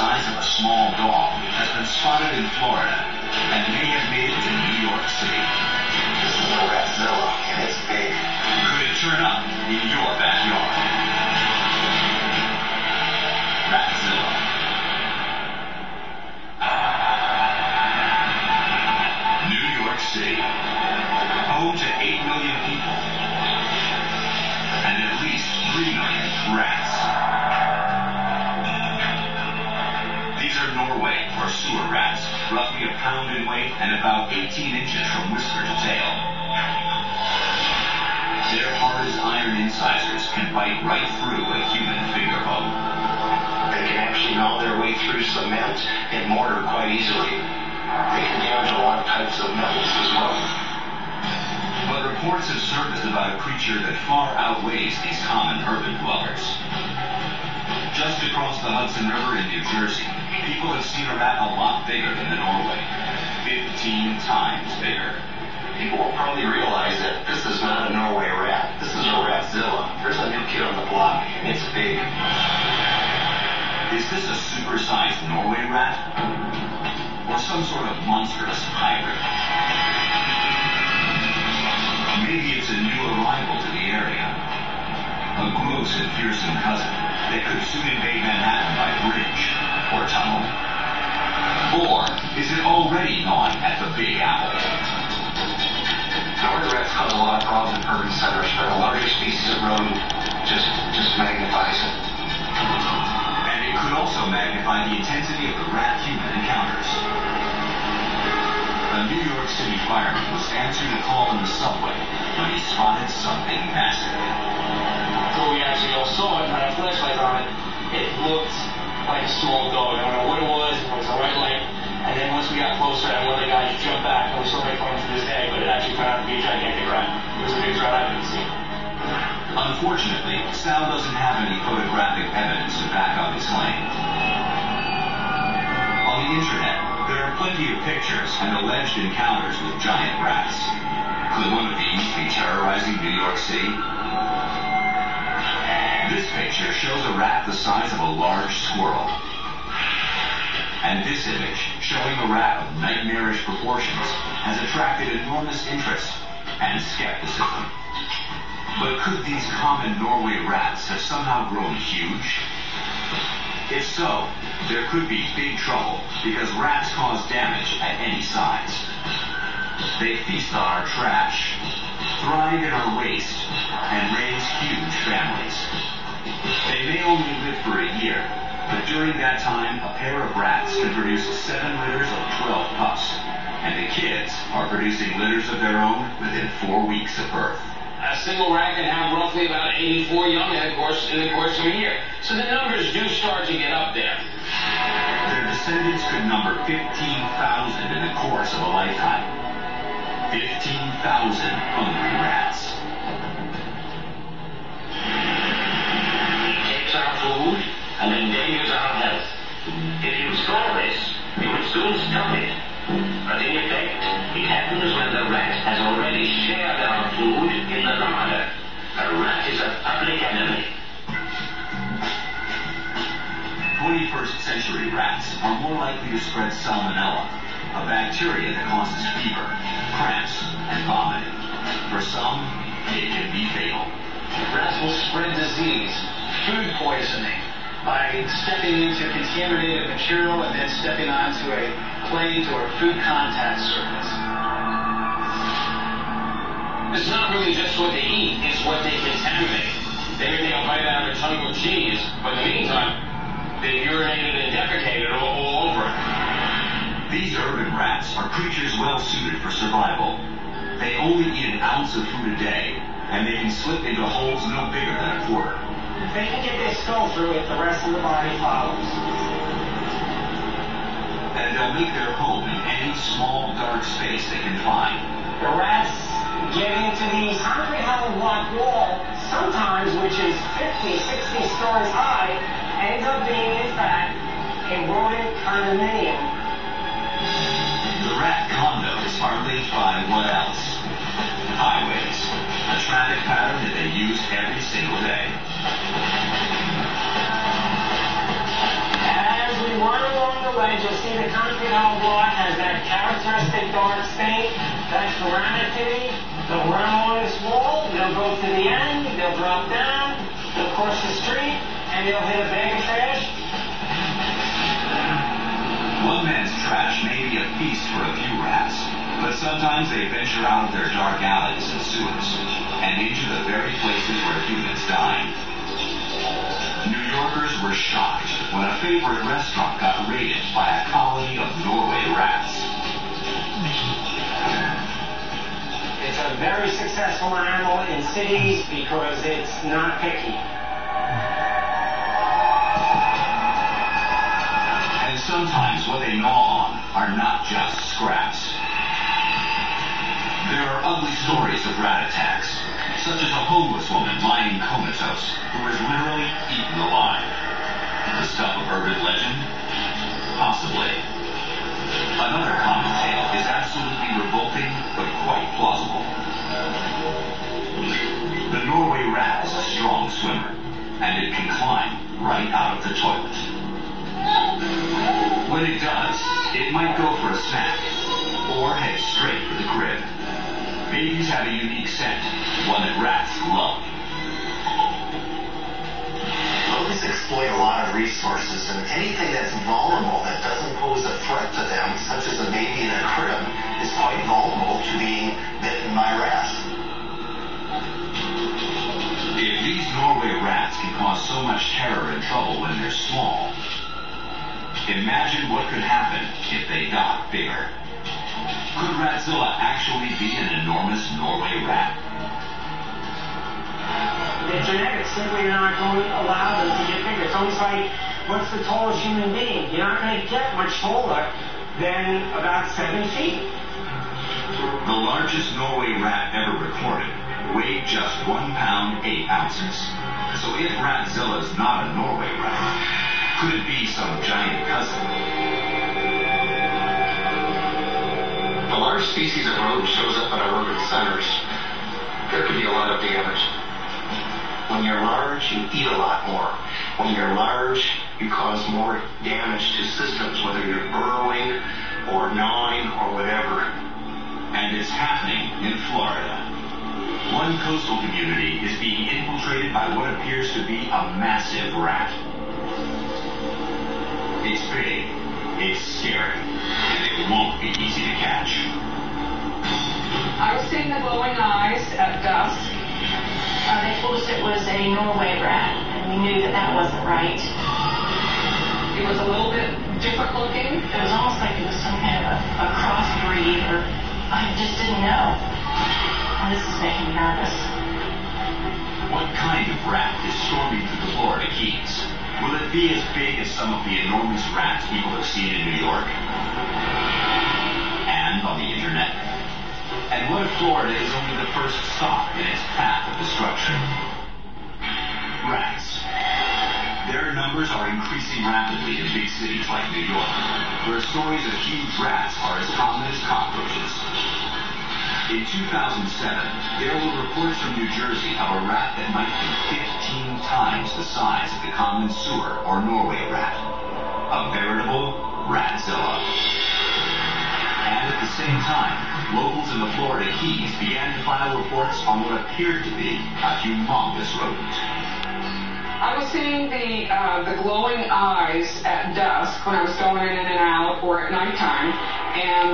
size of a small dog, has been spotted in Florida and may have made it to New York City. This is a ratzilla, and it's big. Could it turn up in your backyard? Ratzilla. New York City, home to 8 million people, and at least 3 million rats. These are Norway, or sewer rats, roughly a pound in weight and about 18 inches from whisker to tail. Their hard as iron incisors can bite right through a human finger bone. They can actually gnaw their way through cement and mortar quite easily. They can damage a lot of types of metals as well. But reports have surfaced about a creature that far outweighs these common urban dwellers. Just across the Hudson River in New Jersey, people have seen a rat a lot bigger than the Norway. 15 times bigger. People will probably realize that this is not a Norway rat. This is a ratzilla. There's a new kid on the block, and it's big. Is this a supersized Norway rat? Or some sort of monstrous hybrid? Maybe it's a new arrival to the area. A gross and fearsome cousin that could soon invade Manhattan by bridge or tunnel. Or is it already gnawing at the Big Apple? Norway rats cause a lot of problems in urban centers, but a larger species of rodent just magnifies it. And it could also magnify the intensity of the rat-human encounters. A New York City fireman was answering a call in the subway when he spotted something massive. So we actually all saw it, had a flashlight on it. It looked like a small dog. I don't know what it was. It was a red light. And then once we got closer, and one of the guys jumped back, and we still make fun to this day, but it actually turned out to be a gigantic rat. It was the biggest rat I've ever seen. Unfortunately, Sal doesn't have any photographic evidence to back up his claim. On the internet, there are plenty of pictures and alleged encounters with giant rats. Could one of these be terrorizing New York City? This picture shows a rat the size of a large squirrel. And this image, showing a rat of nightmarish proportions, has attracted enormous interest and skepticism. But could these common Norway rats have somehow grown huge? If so, there could be big trouble because rats cause damage at any size. They feast on our trash, thrive in our waste, and raise huge families. They may only live for a year, but during that time, a pair of rats can produce 7 litters of 12 pups, and the kids are producing litters of their own within 4 weeks of birth. A single rat can have roughly about 84 young in the course of a year. So the numbers do start to get up there. Their descendants could number 15,000 in the course of a lifetime. 15,000 hungry rats. It takes our food and endangers our health. If you saw this, you would soon stop it. But in effect, it happens when the rat has already shared our food in the larder. A rat is a public enemy. 21st century rats are more likely to spread salmonella, a bacteria that causes fever, cramps, and vomiting. For some, it can be fatal. Rats will spread disease, food poisoning, by stepping into contaminated material and then stepping onto a plate or food contact surface. It's not really just what they eat, it's what they contaminate. They may bite out of a tongue of cheese, but in the meantime, they urinated and defecated all over it. These urban rats are creatures well suited for survival. They only eat an ounce of food a day, and they can slip into holes no bigger than a quarter. They can get their skull through it, the rest of the body follows. And they'll make their home in any small, dark space they can find. The rats get into these concrete hollow block wall, sometimes which is 50, 60 stories high, ends up being, in fact, a rodent condominium. The rat condos are linked by what else? Highways, a traffic pattern that they use every single day. As we wind concrete hollow block has that characteristic dark stain. That's granite. They'll run along this wall, they'll go to the end, they'll drop down, they'll cross the street, and they'll hit a bag of trash. One man's trash may be a feast for a few rats, but sometimes they venture out of their dark alleys and sewers and into the very places where humans dine. New Yorkers were shocked when a favorite restaurant got raided by a colony of Norway rats. It's a very successful animal in cities because it's not picky. And sometimes what they gnaw on are not just scraps. There are ugly stories of rat attacks, such as a homeless woman lying comatose who was literally eaten alive. The stuff of urban legend? Possibly. Another common tale is absolutely revolting but quite plausible. The Norway rat is a strong swimmer, and it can climb right out of the toilet. When it does, it might go for a snack, or head straight for the crib. Babies have a unique scent, one that rats love. Rodents exploit a lot of resources, and anything that's vulnerable that doesn't pose a threat to them, such as a baby in a crib, is quite vulnerable to being bitten by rats. If these Norway rats can cause so much terror and trouble when they're small, imagine what could happen if they got bigger. Could Ratzilla actually be an enormous Norway rat? The genetics simply are not going to allow them to get bigger. It's almost like, what's the tallest human being? You're not going to get much taller than about 7 feet. The largest Norway rat ever recorded weighed just 1 pound 8 ounces. So if Ratzilla's not a Norway rat, could it be some giant cousin? A large species of rodent shows up in our urban centers. There could be a lot of damage. When you're large, you eat a lot more. When you're large, you cause more damage to systems, whether you're burrowing or gnawing or whatever. And it's happening in Florida. One coastal community is being infiltrated by what appears to be a massive rat. It's big, it's scary, and it won't be easy to catch. I was seeing the glowing eyes at dusk. They told us it was a Norway rat, and we knew that that wasn't right. It was a little bit different looking. It was almost like it was some kind of a crossbreed, or I just didn't know. And this is making me nervous. What kind of rat is storming through the Florida Keys? Will it be as big as some of the enormous rats people have seen in New York? And on the internet? And what if Florida is only the first stop in its path of destruction? Rats. Their numbers are increasing rapidly in big cities like New York, where stories of huge rats are as common as cockroaches. In 2007, there were reports from New Jersey of a rat that might be 15 times the size of the common sewer or Norway rat. A veritable ratzilla. And at the same time, locals in the Florida Keys began to file reports on what appeared to be a humongous rodent. I was seeing the glowing eyes at dusk when I was going in and out, or at nighttime, and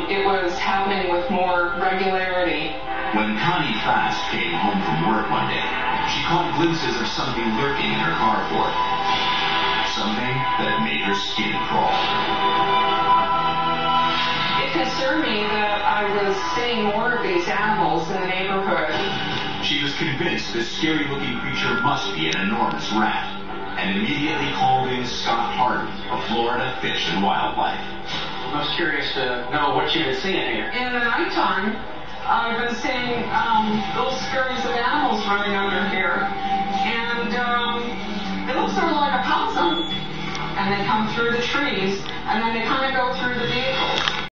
it was happening with more regularity. When Connie Fast came home from work one day, she caught glimpses of something lurking in her carport. Something that made her skin crawl. It concerned me that I was seeing more of these animals in the neighborhood. She was convinced this scary-looking creature must be an enormous rat, and immediately called in Scott Harden of Florida Fish and Wildlife. I was curious to know what you've been seeing here. In the nighttime, I've been seeing little scurries of animals running under here, and it looks sort of like a possum. And they come through the trees, and then they